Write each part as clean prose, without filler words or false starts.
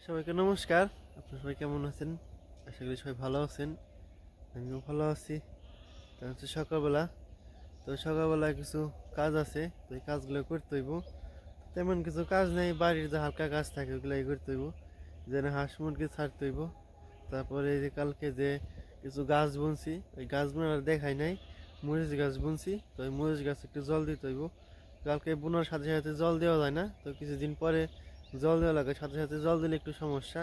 সবাইকে নমস্কার। আপনারা সবাই কেমন আছেন? আশা করি সবাই ভালো আছেন। আমিও ভালো আছি। তো হচ্ছে সকালবেলা, তো সকালবেলা কিছু কাজ আছে, তো এই কাজগুলো করতে হইব। তেমন কিছু কাজ নেই, বাড়ির যে হালকা কাজ থাকে ওগুলাই করতে হইব। যেন হাঁস মুরগি ছাড়তে হইব। তারপরে এই যে কালকে যে কিছু গাছ বুনছি, ওই গাছগুলো আর দেখাই নাই। মরিচ গাছ বুনছি, তো ওই মরিচ গাছ একটু জল দিতে হইব। কালকে বোনার সাথে সাথে জল দেওয়া যায় না, তো কিছুদিন পরে জল দেওয়া লাগে। সাথে সাথে জল দিলে একটু সমস্যা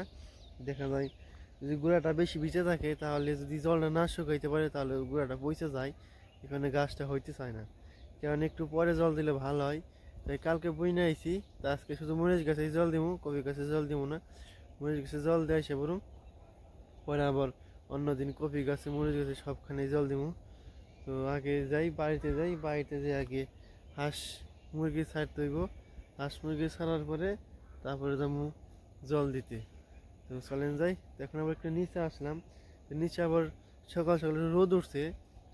দেখা যায়। যদি গুঁড়াটা বেশি ভিজে থাকে, তাহলে যদি জলটা না শুকাইতে পারে, তাহলে গুঁড়াটা পচে যায়, এখানে গাছটা হইতে চায় না। কারণ একটু পরে জল দিলে ভালো হয়। তাই কালকে বইনে আইছি, তা আজকে শুধু মরিচ গাছে জল দিব, কপি গাছে জল দিব না। মরিচ গাছে জল দেয় সে বরং পরে আবার অন্যদিন কপি গাছে মরিচ গাছে সবখানে জল দিব। তো আগে যাই, বাড়িতে যাই, বাড়িতে যাই আগে হাঁস মুরগি ছাড়তে হইব। হাঁস মুরগি ছাড়ার পরে তারপরে যাবো জল দিতে। তো চলেন যাই। তো এখন আবার একটু নিচে আসলাম। তো নিচে আবার সকাল সকাল রোদ উঠছে,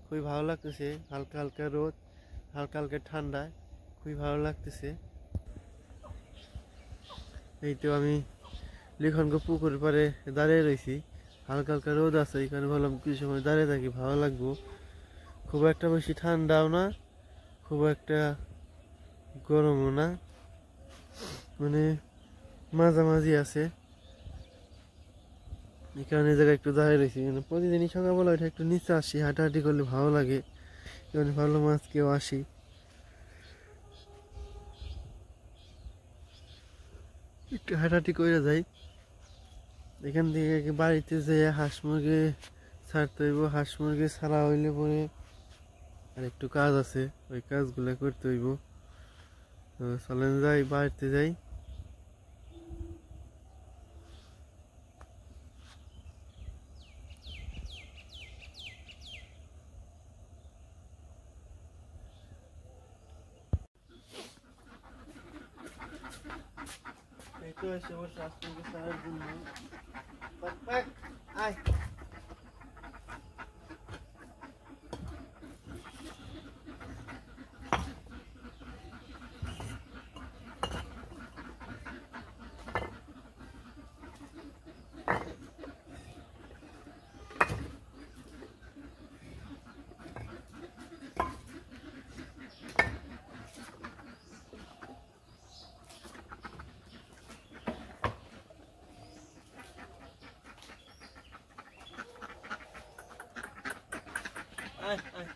খুবই ভালো লাগতেছে। হালকা হালকা রোদ, হালকা হালকা ঠান্ডা, খুবই ভালো লাগতেছে। এই তো আমি লিখনগো পুকুরের পাড়ে দাঁড়িয়ে রয়েছি। হালকা হালকা রোদ আছে, এখানে ভাবলাম কিছু সময় দাঁড়িয়ে থাকি, ভালো লাগবো। খুব একটা বেশি ঠান্ডাও না, খুব একটা গরমও না, মানে মাঝামাঝি আছে। এই কারণে এই জায়গায় একটু দাঁড়িয়ে রয়েছি। মানে প্রতিদিনই সকালবেলা ওইটা একটু নিচে আসি, হাঁটাহাঁটি করলে ভালো লাগে। যেমন ভাবলাম আজকেও আসি, একটু হাঁটাহাঁটি করে যাই। এখান থেকে বাড়িতে যেয়ে হাঁস মুরগি ছাড়তে হইব। হাঁস মুরগি ছাড়া হইলে পরে আর একটু কাজ আছে, ওই কাজগুলো করতে হইব। তো চলেন যাই, বাড়িতে যাই। এই তো এসে বসে হাঁস মুরগি ছাড়ার জন্য। পাক পাক, আয়। আয় আয়।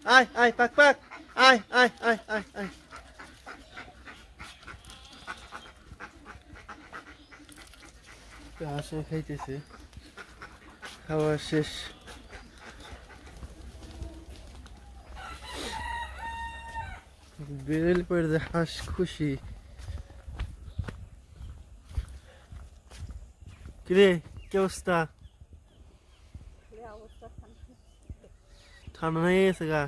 আয় আয় পাক পাক, আয় আয় আয় আয় আয়। হাঁস খাইতেছে, খাওয়া শেষ। বেরেল পড়ে যে হাঁস খুশি। কিরে, কি অবস্থা? ঠান্ডা হয়ে গেছে গা?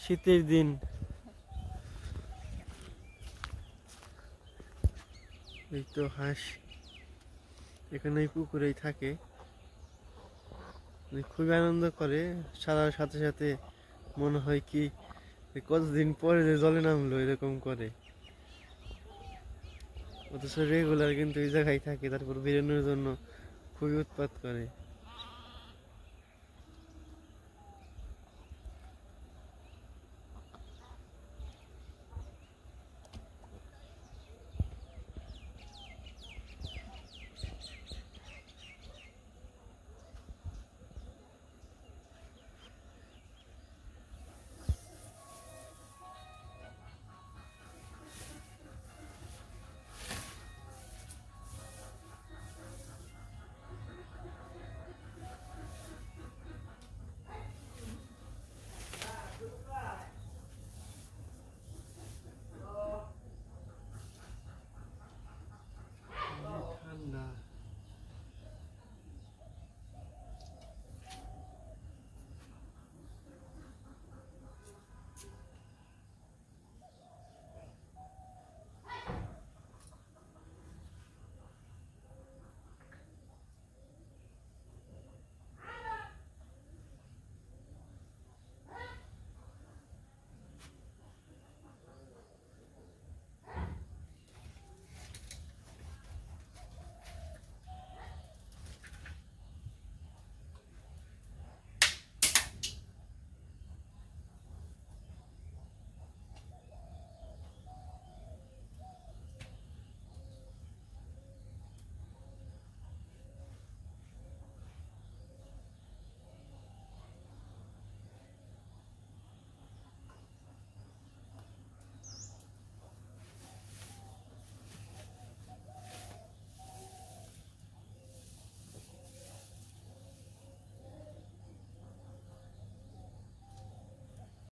শীতের দিন। এই তো হাঁস এখানে পুকুরেই থাকে, খুবই আনন্দ করে। সারার সাথে সাথে মনে হয় কি কতদিন পরে যে জলে নামলো এরকম করে। অথচ রেগুলার কিন্তু এই জায়গায় থাকে, তারপর বেরোনোর জন্য খুবই উৎপাত করে।